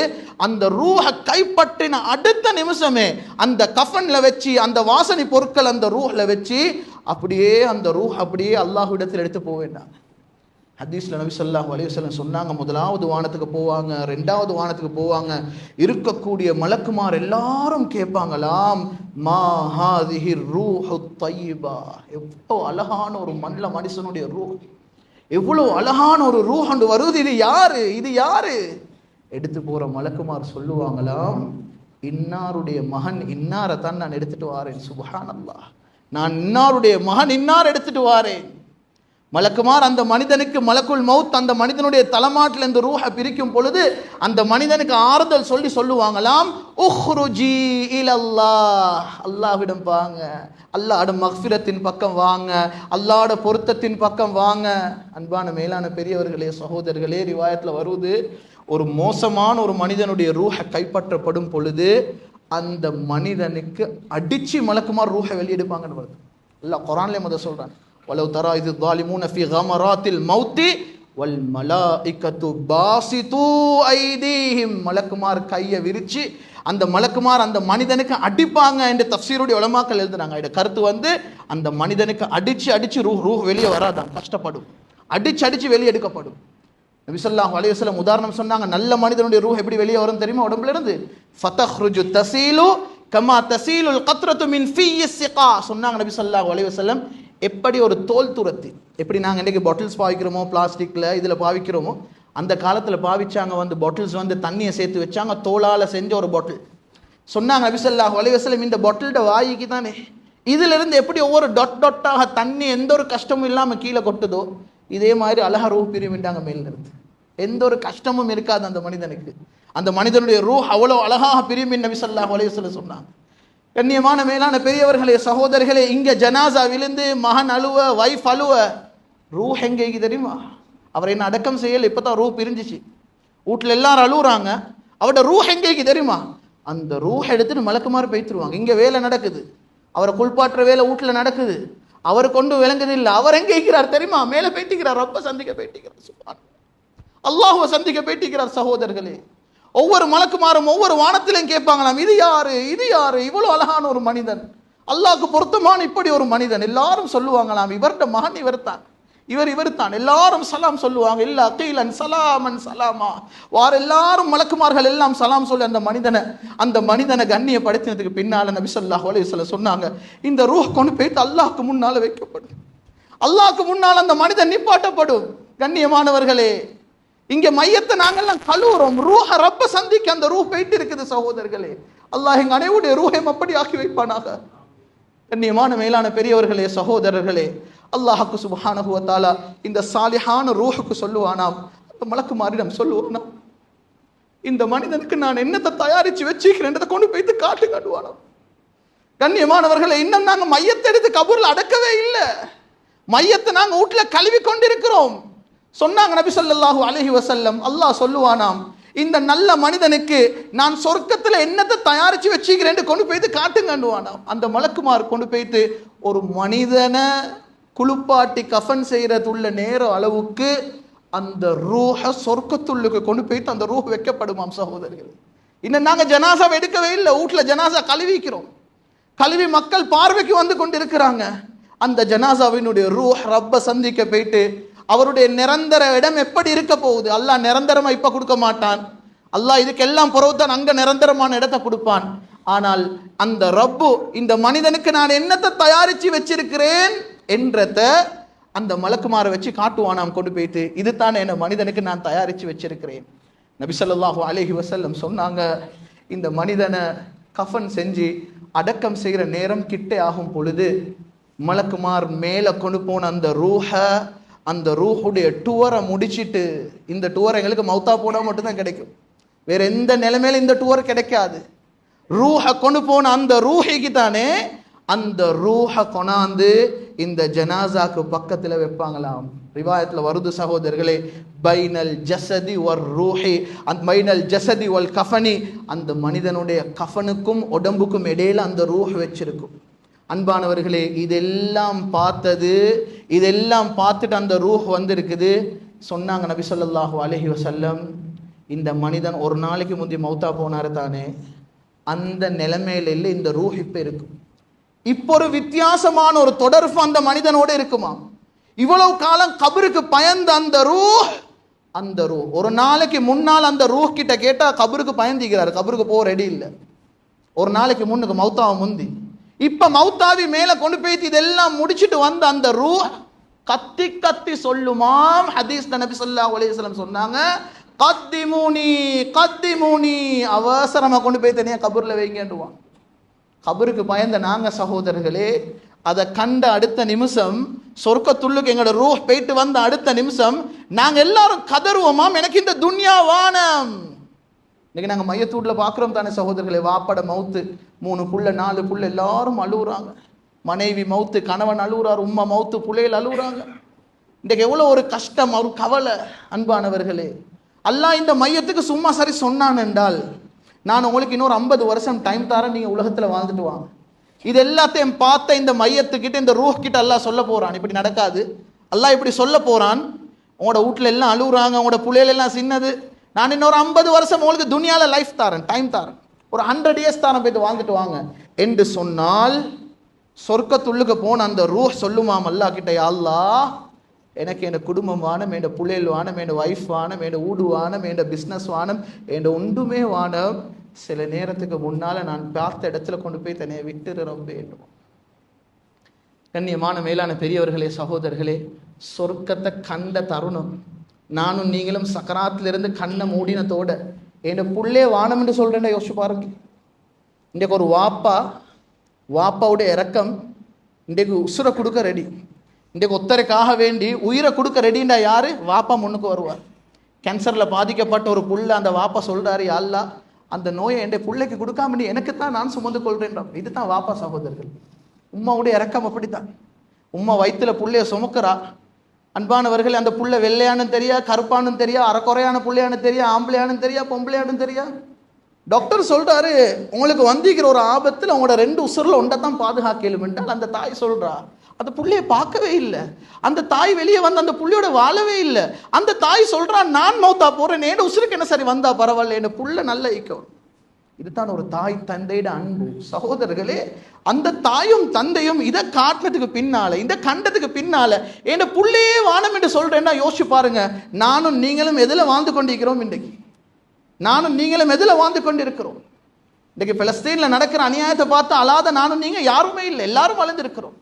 அந்த ரூஹ கைப்பற்றின அடுத்த நிமிஷமே அந்த கஃபன்ல வச்சு அந்த வாசனை பொருட்கள் அந்த ரூஹ்ல வச்சு அப்படியே அந்த ரூஹ் அப்படியே அல்லாஹ்விடத்தில் எடுத்து போக வேண்டாங்க. ஹதீஸ்ல நபி ஸல்லல்லாஹு அலைஹி வஸல்லம் சொன்னாங்க, முதலாவது வானத்துக்கு போவாங்க, ரெண்டாவது வானத்துக்கு போவாங்க, இருக்கக்கூடிய மலக்குமார் எல்லாரும் கேட்பாங்களாம், மா ஹாதிஹி ரூஹு தய்யிபா, எவ்வளோ அழகான ஒரு நல்ல மனுஷனுடைய ரூஹ், எவ்வளோ அழகான ஒரு ரூஹ் அண்டு வருது, இது யாரு, இது யாரு? எடுத்து போற மலக்குமார் சொல்லுவாங்களாம், இன்னாருடைய மகன் இன்னாரை தான் நான் எடுத்துட்டு வாரேன். சுப்ஹானல்லாஹ், நான் இன்னாருடைய மகன் இன்னார் எடுத்துட்டு வாரேன். மலக்குமார் அந்த மனிதனுக்கு, மலக்குல் மவுத் அந்த மனிதனுடைய தலைமாட்டில் இந்த ரூஹை பிரிக்கும் பொழுது அந்த மனிதனுக்கு ஆறுதல் சொல்லி சொல்லுவாங்களாம், உஹ்ருஜி இலல்லாஹ், அல்லாஹ்விடம் வாங்க, அல்லாஹ்வோட மக்ஃபிரத்தின் பக்கம் வாங்க, அல்லாஹ்வோட பொருத்தத்தின் பக்கம் வாங்க. அன்பான மேலான பெரியவர்களே சகோதரர்களே, ரிவாயத்தில் வருவது, ஒரு மோசமான ஒரு மனிதனுடைய ரூஹை கைப்பற்றப்படும் பொழுது அந்த மனிதனுக்கு அடிச்சு மலக்குமார் ரூஹை வெளியெடுப்பாங்கன்னு வருது. அல்லாஹ் குர்ஆன்லயே முதல் சொல்றான், வலவ் தரா இஸ் ஸாலிமூன ஃபீ கமராத்தில் மௌத்தி வல் மலாயிகத்து பாசிது ஐதீஹிம், மலக்குமார் கையை விரிச்சு அந்த மலக்குமார் அந்த மனிதனுக்கு அடிப்பாங்க என்று தஃப்சீருடைய உலமாக்கள் எழுதுறாங்க. இந்த கருத்து வந்து அந்த மனிதனுக்கு அடிச்சு அடிச்சு ரூஹ் வெளியே வராதான், கஷ்டப்படும், அடிச்சு அடிச்சு வெளியே எடுக்கப்படும். நபி ஸல்லல்லாஹு அலைஹி வஸல்லம் உதாரணம் சொன்னாங்க, நல்ல மனிதனுடைய ரூஹ் எப்படி வெளியே வரும் தெரியுமா? உடம்புல இருந்து ஃபதஹ்ருஜு தஸீலு கமா தஸீலுல் கத்ரத்து மின் ஃபீயி ஸிகா சொன்னாங்க நபி ஸல்லல்லாஹு அலைஹி வஸல்லம். எப்படி ஒரு தோல் துரத்தி, எப்படி நாங்கள் இன்றைக்கி பாட்டில்ஸ் பாவிக்கிறோமோ, பிளாஸ்டிக்கில் இதில் பாவிக்கிறோமோ, அந்த காலத்தில் பாவிச்சாங்க வந்து பாட்டில்ஸ் வந்து தண்ணியை சேர்த்து வச்சாங்க, தோளால் செஞ்ச ஒரு பாட்டில். சொன்னாங்க நபி ஸல்லல்லாஹு அலைஹி வஸல்லம், இந்த பாட்டிலோட வாய்க்கு தானே இதிலிருந்து எப்படி ஒவ்வொரு டொட்டாக தண்ணி எந்த ஒரு கஷ்டமும் இல்லாமல் கீழே கொட்டுதோ, இதே மாதிரி அழகா ரூஹ் பிரிவிண்டாங்க மேலிருந்து, எந்த ஒரு கஷ்டமும் இருக்காது அந்த மனிதனுக்கு. அந்த மனிதனுடைய ரூஹ் அவ்வளோ அழகாக பிரிவின் நபி ஸல்லல்லாஹு அலைஹி வஸல்லம் சொன்னாங்க. கண்ணியமான மேலான பெரியவர்களே சகோதரர்களே, இங்க ஜனாசா விழுந்து மகன் அழுவ, வைஃப் அழுவ, ரூஹ் எங்கே தெரியுமா? அவர் என்ன அடக்கம் செய்யல, இப்பதான் ரூஹ் பிரிஞ்சிச்சு, வீட்டுல எல்லாரும் அழுகுறாங்க, அவரோட ரூஹ் எங்கே தெரியுமா? அந்த ரூஹ் எடுத்துட்டு மலக்குமார் போய்த்துருவாங்க. இங்க வேலை நடக்குது, அவரை குளிப்பாட்டுற வேலை வீட்டுல நடக்குது, அவர் கொண்டு விளங்குது இல்லை, அவர் எங்கே இருக்கிறார் தெரியுமா? மேலே போயிட்டிருக்கிறார், ரப்ப சந்திக்க போயிட்டிருக்கிறார், சுப்ஹான் அல்லாஹ்வை சந்திக்க போயிட்டிருக்கிறார். சகோதரர்களே, ஒவ்வொரு மலக்குமாரும் ஒவ்வொரு வானத்திலையும் கேட்பாங்களாம், இது யாரு, இது யாரு, இவ்வளவு அழகான ஒரு மனிதன், அல்லாஹ்க்கு பொருத்தமான இப்படி ஒரு மனிதன். எல்லாரும் சொல்லுவாங்களாம், இவர்ட மகன் இவர் தான், இவர் தான். எல்லாரும் சலாம் சொல்லுவாங்க, இல்ல அகீலன் சலாமன் சலாமா, வார எல்லாரும் மலக்குமார்கள் எல்லாம் சலாம் சொல்லி அந்த மனிதனை கண்ணியப்படுத்தினதுக்கு பின்னால நபி ஸல்லல்லாஹு அலைஹி வஸல்லம் சொன்னாங்க, இந்த ரூஹ் கொண்டு போயிட்டு அல்லாஹ்க்கு முன்னால வைக்கப்படும், அல்லாஹ்க்கு முன்னால் அந்த மனிதன் நிப்பாட்டப்படும். கண்ணியமானவர்களே, இங்க மையத்தை நாங்கள்லாம் கழுவுறோம், ரூஹ ரப்ப சந்திக்க அந்த ரூஹ் போயிட்டு இருக்குது. சகோதரர்களே, அல்லாஹ் எங்க அனைவருடைய ரூஹை அப்படி ஆக்கி வைப்பானாக. கண்ணியமான மேலான பெரியவர்களே சகோதரர்களே, அல்லாஹ்க்கு சுப்ஹானஹு வ தஆலா இந்த சாலிஹான ரூஹுக்கு சொல்லுவானாம், அந்த மலக்குமாரிடம் சொல்லுவானாம், இந்த மனிதனுக்கு நான் என்னத்தை தயாரிச்சு வச்சுக்கிறேன்றதை கொண்டு போய்த்து காட்டு காட்டுவானோ. கண்ணியமானவர்களை, இன்னும் நாங்க மையத்தை எடுத்து கபூர்ல அடக்கவே இல்லை. மையத்தை நாங்க வீட்டுல கழுவி கொண்டிருக்கிறோம். சொன்னாங்க நபி ஸல்லல்லாஹு அலைஹி வஸல்லம், அல்லாஹ் சொல்லுவானாம், இந்த நல்ல மனிதனுக்கு நான் சொர்க்கத்துல என்னத்தை தயாரிச்சு வச்சுக்கிறேன் கொண்டு போய்த்து காட்டுங்கன்னுவானாம். அந்த மலக்குமார் கொண்டு போய்த்து ஒரு மனிதனை குளிப்பாட்டி கஃபன் செய்யறதுள்ள நேர அளவுக்கு அந்த ரூஹ சொர்க்கத்துள்ளுக்கு கொண்டு போய்த்து அந்த ரூஹ் வைக்கப்படுமாம். சகோதரர்கள், இன்னும் நாங்க ஜனாசாவை எடுக்கவே இல்லை. வீட்டுல ஜனாசா கழுவிக்கிறோம். கழுவி மக்கள் பார்வைக்கு வந்து கொண்டிருக்கிறாங்க. அந்த ஜனாசாவினுடைய ரூஹ் ரப்ப சந்திக்க போயிட்டு அவருடைய நிரந்தர இடம் எப்படி இருக்க போகுது? அல்லாஹ் நிரந்தரமா இப்ப கொடுக்க மாட்டான். அல்லாஹ் இதுக்கெல்லாம் பிறகுதான் அங்க நிரந்தரமான இடத்தை கொடுப்பான். ஆனால் அந்த ரப்பு இந்த மனிதனுக்கு நான் என்னத்தை தயாரிச்சு வச்சிருக்கிறேன் என்றத அந்த மலக்குமாரை வச்சு காட்டுவானாம். கொண்டு போயிட்டு இதுதான் என்ன மனிதனுக்கு நான் தயாரிச்சு வச்சிருக்கிறேன். நபி ஸல்லல்லாஹு அலைஹி வஸல்லம் சொன்னாங்க, இந்த மனிதனை கஃபன் செஞ்சு அடக்கம் செய்கிற நேரம் கிட்டே ஆகும் பொழுது மலக்குமார் மேலே கொண்டு போன அந்த ரூஹுடைய டூரை முடிச்சிட்டு, இந்த டூர் எங்களுக்கு மௌத்தா போனால் மட்டும்தான் கிடைக்கும், வேற எந்த நிலைமையில இந்த டூர் கிடைக்காது. ரூஹ கொண்டு போன அந்த ரூஹிக்கு தானே அந்த ரூஹ கொண்டாந்து இந்த ஜனாசாக்கு பக்கத்துல வைப்பாங்களாம். ரிவாயத்துல வருது சகோதரர்களே, பைனல் ஜஸதி வர் ரூஹி, அந்த பைனல் ஜஸதி வல் கஃபனி, அந்த மனிதனுடைய கஃபனுக்கும் உடம்புக்கும் இடையில அந்த ரூஹ் வச்சிருக்கும். அன்பானவர்களே, இதெல்லாம் பார்த்துட்டு அந்த ரூஹ் வந்திருக்குது. சொன்னாங்க நபி ஸல்லல்லாஹு அலைஹி வஸல்லம், இந்த மனிதன் ஒரு நாளைக்கு முந்தி மௌத்தா போனாரு தானே, அந்த நிலைமையில இல்லை இந்த ரூஹ் இப்ப இருக்கும். இப்போ ஒரு வித்தியாசமான ஒரு தொடர்பு அந்த மனிதனோடு இருக்குமா. இவ்வளவு காலம் கபருக்கு பயந்த அந்த ரூஹ் ஒரு நாளைக்கு முன்னால் அந்த ரூஹ் கிட்ட கேட்டா கபருக்கு பயந்துக்கிறாரு, கபருக்கு போக ரெடி இல்லை. ஒரு நாளைக்கு முன்னுக்கு மௌத்தாவை முந்தி, இப்ப மௌத்தாவி மேல கொண்டு போய் இதெல்லாம் முடிச்சிட்டு வந்த அந்த ரூஹ் கத்தி கத்தி சொல்லுமாம். ஹதீஸ் நபி ஸல்லல்லாஹு அலைஹி வஸல்லம் சொன்னாங்க, கத்திமூனி, அவசரமா கொண்டு போய் தனியா கபூர்ல வைங்கன்றுவான். கபருக்கு பயந்த நாங்க சகோதரர்களே, அதை கண்ட அடுத்த நிமிஷம் சொர்க்கத்துள்ளுக்கு எங்களோட ரூஹ் போயிட்டு வந்த அடுத்த நிமிஷம் நாங்க எல்லாரும் கதறுவோமாம், எனக்கு இந்த துன்யா வானம். இன்னைக்கு நாங்க மையத்தூட்ல பாக்குறோம் தானே சகோதரர்களே, வாப்பட மவுத்து, 3 புள்ள 4 புள்ள எல்லாரும் அழுகுறாங்க. மனைவி மவுத்து, கணவன் அழுகுறார், உம்மா மவுத்து, புள்ளைகள் அழுகுறாங்க. இன்றைக்கு எவ்வளவு ஒரு கஷ்டம், ஒரு கவலை. அன்பானவர்களே, அல்லாஹ் இந்த மையத்துக்கு சும்மா சரி சொன்னான் என்றால், நான் உங்களுக்கு இன்னொரு 50 வருஷம் டைம் தரேன், நீங்க உலகத்துல வாழ்ந்துட்டு வாங்க. இது எல்லாத்தையும் பார்த்த இந்த மையத்துக்கிட்ட, இந்த ரூஹ் கிட்ட அல்லாஹ் சொல்ல போறான், இப்படி நடக்காது. அல்லாஹ் இப்படி சொல்ல போறான், உங்களோட வீட்டுல எல்லாம் அழுகுறாங்க, உங்களோட புள்ளைகள் எல்லாம் சின்னது, நான் இன்னொரு 50 வருஷம் உங்களுக்கு துனியால லைஃப் தாரேன், டைம் தாரேன், ஒரு 100 இயர்ஸ் தாரேன், போயிட்டு வாழ்ந்துட்டு வாங்க என்று சொன்னால், சொர்க்கத்துள்ளுக்கு போன அந்த ரூஹ் சொல்லுமாம் அல்லாஹ் கிட்ட, யா அல்லாஹ், எனக்கு என் குடும்பம் வானம், என் புள்ளைகள் வானம், என் வைஃப் வானம், என் ஊடு வானம், என் பிஸ்னஸ் வானம், என் ஒன்றுமே வானம், சில நேரத்துக்கு முன்னால நான் பார்த்த இடத்துல கொண்டு போய் தன்னை விட்டுற வேண்டும். கண்ணியமான மேலான பெரியவர்களே, சகோதரர்களே, சொர்க்கத்தை கண்ட தருணம் நானும் நீங்களும் சக்கராத்திலிருந்து கண்ணை மூடினத்தோட என் புள்ளே வானம் என்று சொல்றேன். யோசிச்சு பாருங்க, இன்றைக்கு ஒரு வாப்பாவுடைய இறக்கம், இன்றைக்கு உசுரை கொடுக்க ரெடி, இன்றைக்கு ஒத்தரைக்காக வேண்டி உயிரை கொடுக்க ரெடிண்டா யாரு? வாப்பா முன்னுக்கு வருவார். கேன்சரில் பாதிக்கப்பட்ட ஒரு புள்ள அந்த வாப்பா சொல்றாரு, யா அல்லாஹ், அந்த நோயை என் பிள்ளைக்கு கொடுக்காம நீ எனக்கு தான் நான் சுமந்து கொள்றேன். இதுதான் வாப்பா சகோதரர்கள். உம்மாவுடைய இறக்கம் அப்படித்தான். உம்மா வயிற்றுல புள்ளைய சுமக்கிறா. அன்பானவர்கள், அந்த புள்ள வெள்ளையானு தெரியா, கருப்பானு தெரியா, அறக்குறையான புள்ளையானு தெரியா, ஆம்பளையானு தெரியா, பொம்பளையானு தெரியா. டாக்டர் சொல்றாரு, உங்களுக்கு வந்திக்கிற ஒரு ஆபத்தில் உங்களோட 2 உசுரில் ஒன்றைத்தான் பாதுகாக்கலும் என்றால், அந்த தாய் சொல்றா, அந்த புள்ளைய பார்க்கவே இல்லை, அந்த தாய் வெளியே வந்து அந்த புள்ளையோட வாழவே இல்லை. அந்த தாய் சொல்றான், நான் மௌத்தா போறேன், ஏன் உசுருக்கு என்ன சரி வந்தா பரவாயில்ல, என்ன புள்ள நல்ல ஈக்கும். இதுதான் ஒரு தாய் தந்தையோட அன்பு. சகோதரர்களே, அந்த தாயும் தந்தையும் இதை காட்டினதுக்கு பின்னால, இந்த கண்டத்துக்கு பின்னால என் புள்ளையே வானம் என்று சொல்றேன்னா யோசிச்சு பாருங்க, நானும் நீங்களும் எதுல வாழ்ந்து கொண்டிருக்கிறோம்? இன்றைக்கு நானும் நீங்களும் எதுல வாழ்ந்து கொண்டிருக்கிறோம்? இன்றைக்கு பலஸ்தீன்ல நடக்கிற அநியாயத்தை பார்த்து அழாத நானும் நீங்க யாருமே இல்லை, எல்லாரும் வளர்ந்திருக்கிறோம்.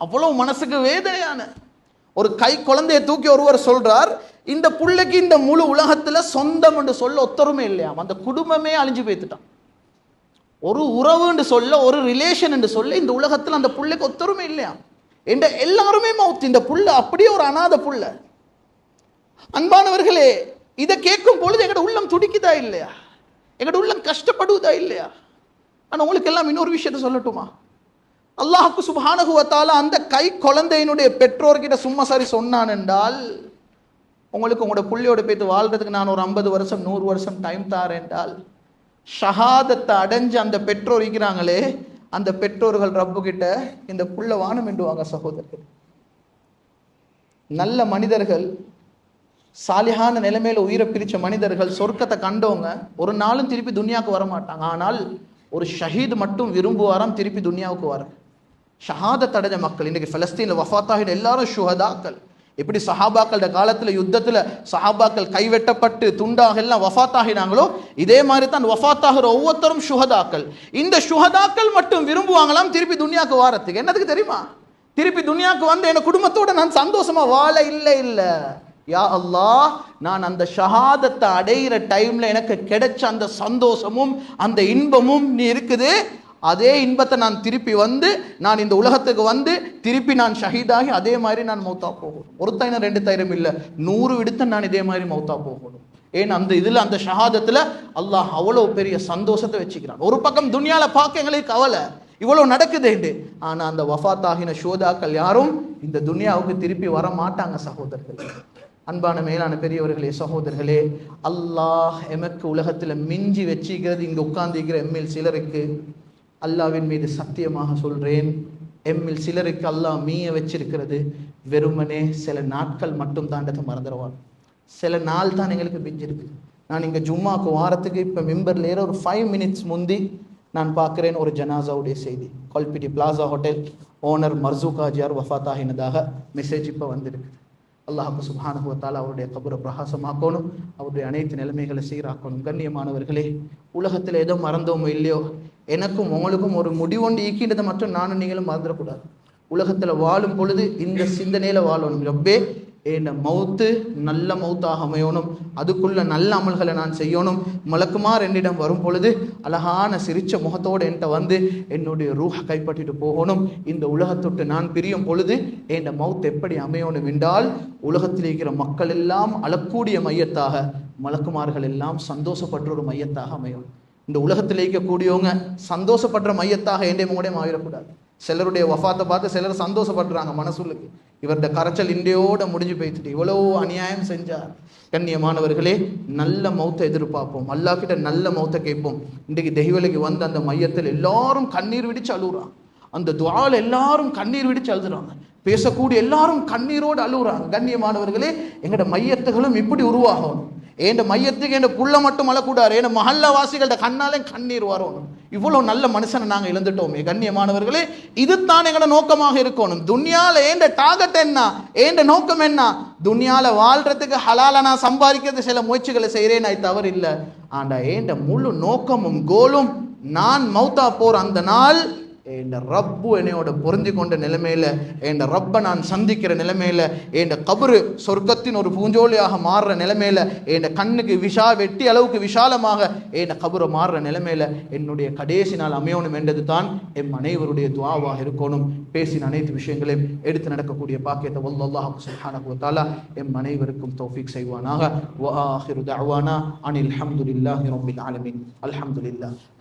அவ்வளவு மனசுக்கு வேதனையான ஒரு கை குழந்தையை தூக்கி ஒருவர் சொல்றார், இந்த புள்ளைக்கு இந்த முழு உலகத்துல சொந்தம் என்று சொல்ல ஒத்தருமே இல்லையாம், அந்த குடும்பமே அழிஞ்சு போய்த்துட்டான். ஒரு உறவு என்று சொல்ல, ஒரு ரிலேஷன் என்று சொல்ல இந்த உலகத்துல அந்த புள்ளைக்கு ஒத்தருமே இல்லையா. என்ற எல்லாருமே மௌத். இந்த புள்ள அப்படியே ஒரு அநாத புள்ள. அன்பானவர்களே, இதை கேட்கும் பொழுது எங்கட உள்ளம் துடிக்குதா இல்லையா? எங்கட உள்ளம் கஷ்டப்படுவதா இல்லையா? ஆனால் உங்களுக்கு எல்லாம் இன்னொரு விஷயத்தை சொல்லட்டுமா? அல்லாஹ்வுக்கு சுப்ஹானஹு வ தஆலா அந்த கை குழந்தையினுடைய பெற்றோர்கிட்ட சும்மா சரி சொன்னான் என்றால், உங்களுக்கு உங்களோட புள்ளியோட பேத்து வாழ்றதுக்கு நான் ஒரு 50 வருஷம் 100 வருஷம் டைம் தாரேன் என்றால், ஷஹாதத்தை அடைஞ்சு அந்த பெற்றோர் இருக்கிறாங்களே, அந்த பெற்றோர்கள் ரப்பு கிட்ட இந்த புள்ள வானம் என்றுவாங்க. சகோதரர்கள், நல்ல மனிதர்கள், சாலிஹான நிலைமையில உயிரை பிரிச்ச மனிதர்கள், சொர்க்கத்தை கண்டவங்க ஒரு நாளும் திருப்பி துன்யாவுக்கு வர மாட்டாங்க. ஆனால் ஒரு ஷஹீத் மட்டும் விரும்புவாராம் திருப்பி துன்யாவுக்கு வர. ஷஹாதத் அடைஞ்ச மக்கள் இன்னைக்கு பலஸ்தீன்ல வஃபாத்தாகின எல்லாரும் ஷுஹதாக்கள். எப்படி சஹாபாக்களோட காலத்துல யுத்தத்துல சஹாபாக்கள் கைவெட்டப்பட்டு துண்டாக எல்லாம் வஃபாத்தாகினாங்களோ, இதே மாதிரி தான் வஃபாத்தாகிற ஒவ்வொருத்தரும் ஷுஹதாக்கள். இந்த ஷுஹதாக்கள் மட்டும் விரும்புவாங்களாம் திருப்பி துன்யாவுக்கு வாரத்துக்கு. என்னதுக்கு தெரியுமா? திருப்பி துன்யாவுக்கு வந்து என் குடும்பத்தோட நான் சந்தோஷமா வாழ இல்ல. யா அல்லாஹ், நான் அந்த ஷஹாதத்தை அடைகிற டைம்ல எனக்கு கிடைச்ச அந்த சந்தோஷமும் அந்த இன்பமும் நீ இருக்குது, அதே இன்பத்தை நான் திருப்பி வந்து நான் இந்த உலகத்துக்கு வந்து திருப்பி நான் ஷஹீதாகி அதே மாதிரி நான் மௌத்தா போகணும். ஒரு தைனம் 2 தைரம் இல்லை, 100 விடுத்த நான் இதே மாதிரி மௌத்தா போகணும். ஏன் அந்த இதுல அந்த ஷஹாதத்துல அல்லாஹ் அவ்வளவு பெரிய சந்தோஷத்தை வச்சுக்கிறான். ஒரு பக்கம் துன்யால பார்க்க எங்களுக்கு கவலை, இவ்வளவு நடக்குது. ஆனா அந்த வஃபாத்தாகின ஷோதாக்கள் யாரும் இந்த துன்யாவுக்கு திருப்பி வர மாட்டாங்க. சகோதரர்களே, அன்பான மேலான பெரியவர்களே, சகோதரர்களே, அல்லாஹ் எமக்கு உலகத்துல மிஞ்சி வச்சிக்கிறது இங்க உட்கார்ந்துக்கிற எம்மில் சிலருக்கு, அல்லாவின் மீது சத்தியமாக சொல்றேன், எம்மில் சிலருக்கு அல்லாஹ் மீய வச்சிருக்கிறது வெறுமனே சில நாட்கள் மட்டும் தாண்டதை மறந்துடுவார். சில நாள் தான் எங்களுக்கு மிஞ்சிருக்கு. நான் இங்க ஜும்மாக்கு வாரத்துக்கு இப்ப மெம்பர்ல ஏற ஒரு 5 மினிட்ஸ் முந்தி நான் பார்க்கிறேன் ஒரு ஜனாசாவுடைய செய்தி. Kollupitiya plaza hotel owner Marzook ஹாஜியார் வஃபாத் ஆகினதாக மெசேஜ் இப்போ வந்திருக்கு. அல்லாஹ்வுக்கு சுப்ஹானஹு வ தஆலா அவருடைய கபரை பிரகாசமாக்கணும், அவருடைய அனைத்து நிலைமைகளை சீராக்கணும். கண்ணியமானவர்களே, உலகத்தில் ஏதோ மறந்தோமோ இல்லையோ, எனக்கும் உங்களுக்கும் ஒரு முடிவொண்டு ஈக்கின்றதை மட்டும் நானும் நீங்களும் மறந்துடக்கூடாது. உலகத்தில் வாழும் பொழுது இந்த சிந்தனையில் வாழணும். ரப்பே, என் மௌத்து நல்ல மௌத்தாக அமையணும், அதுக்குள்ள நல்ல அமல்களை நான் செய்யணும். மலக்குமார் என்னிடம் வரும் பொழுது அழகான சிரிச்ச முகத்தோடு என்கிட்ட வந்து என்னுடைய ரூஹ கைப்பற்றிட்டு போகணும். இந்த உலகத்தொட்டு நான் பிரியும் பொழுது என் மௌத்து எப்படி அமையணும் என்றால், உலகத்தில் இருக்கிற மக்கள் எல்லாம் அழக்கூடிய மையத்தாக, மலக்குமார்கள் எல்லாம் சந்தோஷப்படுற ஒரு மையத்தாக அமையும். இந்த உலகத்தில் இருக்கக்கூடியவங்க சந்தோஷப்படுற மையத்தாக என்னையும் உங்களையும் ஆகிடக்கூடாது. சிலருடைய வஃபாத்தை பார்த்து சிலர் சந்தோஷப்படுறாங்க மனசுலுக்கு, இவருடைய கரைச்சல் இன்றையோட முடிஞ்சு போய்த்துட்டு இவ்வளவு அநியாயம் செஞ்சார். கண்ணியமானவர்களே, நல்ல மௌத்தை எதிர்பார்ப்போம், அல்லாஹ் கிட்ட நல்ல மௌத்தை கேட்போம். இன்றைக்கு தெய்வலைக்கு வந்து அந்த மையத்தில் எல்லாரும் கண்ணீர் விடிச்சு அழுகுறாங்க, அந்த துஆல எல்லாரும் கண்ணீர் விடிச்சு அழுதுறாங்க, பேசக்கூடிய எல்லாரும் கண்ணீரோடு அழுகுறாங்க. கண்ணியமானவர்களே, எங்கட மையத்துகளும் இப்படி உருவாகணும். என் மையத்துக்கு என் புள்ள மட்டும் அழக்கூடாது, என் மஹல்லவாசிகளோட கண்ணாலே கண்ணீர் வரணும். இவ்வளவு நல்ல மனுஷனை நாங்கள் இழந்துட்டோமே. கண்ணியமானவர்களே, இதுதான் எங்களோட நோக்கமாக இருக்கணும். துன்யால ஏண்ட டார்கெட் என்ன, ஏண்ட நோக்கம் என்ன? துன்யால வாழ்றதுக்கு ஹலால நான் சம்பாதிக்கிறது சில முயற்சிகளை செய்கிறேன், அது தவறு இல்லை. ஆனா ஏண்ட முழு நோக்கமும் கோலும் நான் மௌத்தா போற அந்த நாள் என் ரப்பு என்னையோட பொருந்தி கொண்ட நிலைமையில, என் ரப்பை நான் சந்திக்கிற நிலைமையில, என் கபரு சொர்க்கத்தின் ஒரு பூஞ்சோலியாக மாறுற நிலைமையில, என் கண்ணுக்கு வெட்டி அளவுக்கு விஷாலமாக என் கபரை மாறுற நிலைமையில என்னுடைய கடைசி நாள் அமையணும் என்றது தான் எம் அனைவருடைய துஆவாக இருக்கணும். பேசின அனைத்து விஷயங்களையும் எடுத்து நடக்கக்கூடிய பாக்கியத்தை அல்லாஹ் சுப்ஹானஹு வ தஆலா எம் அனைவருக்கும் தௌஃபீக் செய்வானாக. வ ஆகிரு தஅவானா அனில் ஹம்துலில்லாஹி ரப்பில் ஆலமீன்.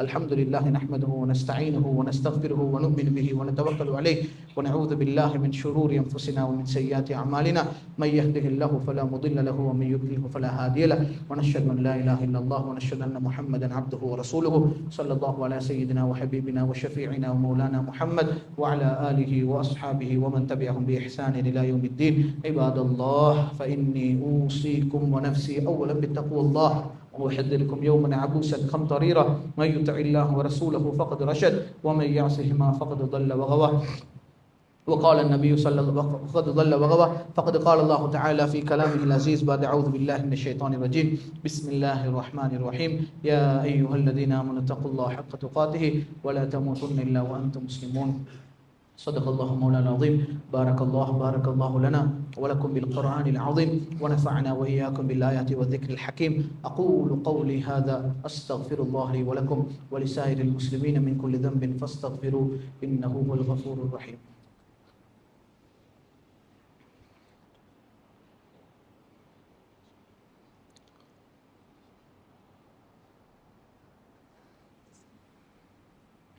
அல்ஹம்துலில்லாஹி நஹ்மதுஹு வ நஸ்தஈனுஹு வ நஸ்தக்ஃபிருஹு ونؤمن به ونتوكل عليه ونعوذ بالله من شرور أنفسنا ومن سيئات أعمالنا من يهده الله فلا مضل له ومن يضلل فلا هادي له ونشهد أن لا إله إلا الله ونشهد أن محمدا عبده ورسوله صلى الله على سيدنا وحبيبنا وشفيعنا ومولانا محمد وعلى آله وأصحابه ومن تبعهم بإحسان إلى يوم الدين. عباد الله، فإني أوصيكم ونفسي أولا بتقوى الله وأحذركم يوما عبوسا قمطريرا من يطع الله ورسوله فقد رشد ومن يعصهما فقد ضل وغوى. وقال النبي صلى الله عليه وسلم فقد ضل وغوى. فقد قال الله تعالى في كلامه العزيز بعد أعوذ بالله من الشيطان الرجيم بسم الله الرحمن الرحيم يا أيها الذين آمنوا اتقوا الله حق تقاته ولا تموتن إلا وأنتم مسلمون. صدق الله مولانا العظيم. بارك الله لنا ولكم بالقرآن العظيم ونفعنا وإياكم بالآيات والذكر الحكيم. أقول قولي هذا أستغفر الله لي ولكم ولسائر المسلمين من كل ذنب فاستغفروه إنه هو الغفور الرحيم.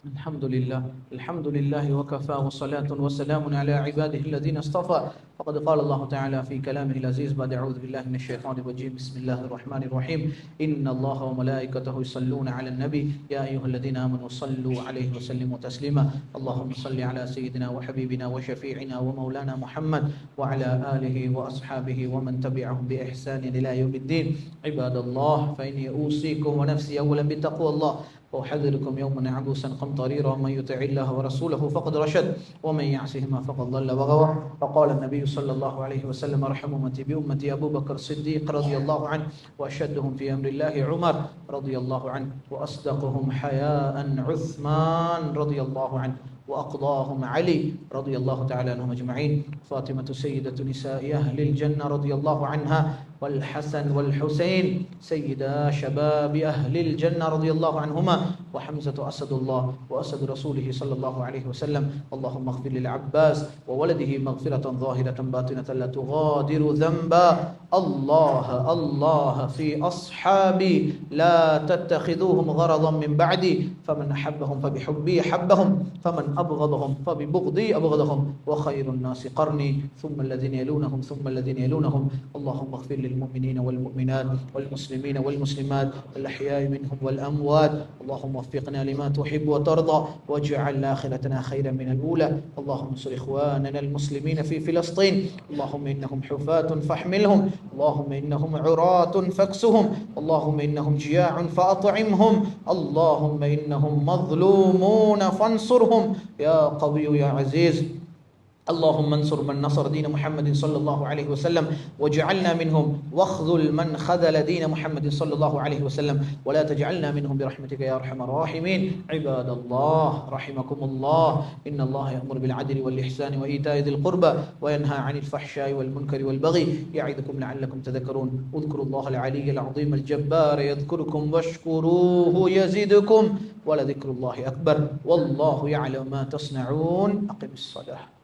الحمد لله وكفى وصلاة وسلام على عباده الذين اصطفى. فقد قال الله تعالى في كلامه العزيز بعد أعوذ بالله من الشيطان الرجيم بسم الله الرحمن الرحيم إن الله وملائكته يصلون على النبي يا أيها الذين آمنوا صلوا عليه وسلموا تسليما. اللهم صل على سيدنا وحبيبنا وشفيعنا ومولانا محمد وعلى آله وأصحابه ومن تبعهم بإحسان إلى يوم الدين. عباد الله، فإني أوصيكم ونفسي أولا بتقوى الله وأحذركم يوما عبوسا قمطريرا من يطع الله ورسوله فقد رشد ومن يعصهما فقد ضل وغوى. فقال النبي صلى الله عليه وسلم ارحم أمتي بأمتي أبو بكر الصديق رضي الله عنه، وأشدهم في أمر الله عمر رضي الله عنه، وأصدقهم حياء عثمان رضي الله عنه، وأقضاهم علي رضي الله تعالى عنهم أجمعين. فاطمة سيدة نساء أهل الجنة رضي الله عنها، والحسن والحسين سيدا شباب أهل الجنة رضي الله عنهما، وحمزة أسد الله وأسد رسوله صلى الله عليه وسلم. اللهم اغفر للعباس وولده مغفرة ظاهرة باطنة لا تغادر ذنبا. الله في أصحابي لا تتخذوهم غرضا من بعدي، فمن أحبهم فبحبي أحبهم، فمن أبغضهم فببغضي أبغضهم، وخير الناس قرني ثم الذين يلونهم ثم الذين يلونهم. اللهم اغفر للمؤمنين والمؤمنات والمسلمين والمسلمات الأحياء منهم والأموات. اللهم وفقنا لما تحب وترضى، واجعل آخرتنا خيرا من الأولى. اللهم انصر إخواننا المسلمين في فلسطين. اللهم إنهم حفاة فاحملهم، اللهم إنهم عراة فاكسهم، اللهم إنهم جياع فأطعمهم، اللهم إنهم مظلومون فانصرهم يا قوي يا عزيز. اللهم انصر من نصر دين محمد صلى الله عليه وسلم واجعلنا منهم، واخذل من خذل دين محمد صلى الله عليه وسلم ولا تجعلنا منهم برحمتك يا أرحم الراحمين. عباد الله رحمكم الله، إن الله يأمر بالعدل والإحسان وإيتاء ذي القربى وينهى عن الفحشاء والمنكر والبغي يعظكم لعلكم تذكرون. اذكروا الله العلي العظيم الجبار يذكركم واشكروه يزدكم ولذكر الله أكبر والله يعلم ما تصنعون. أقم الصلاة.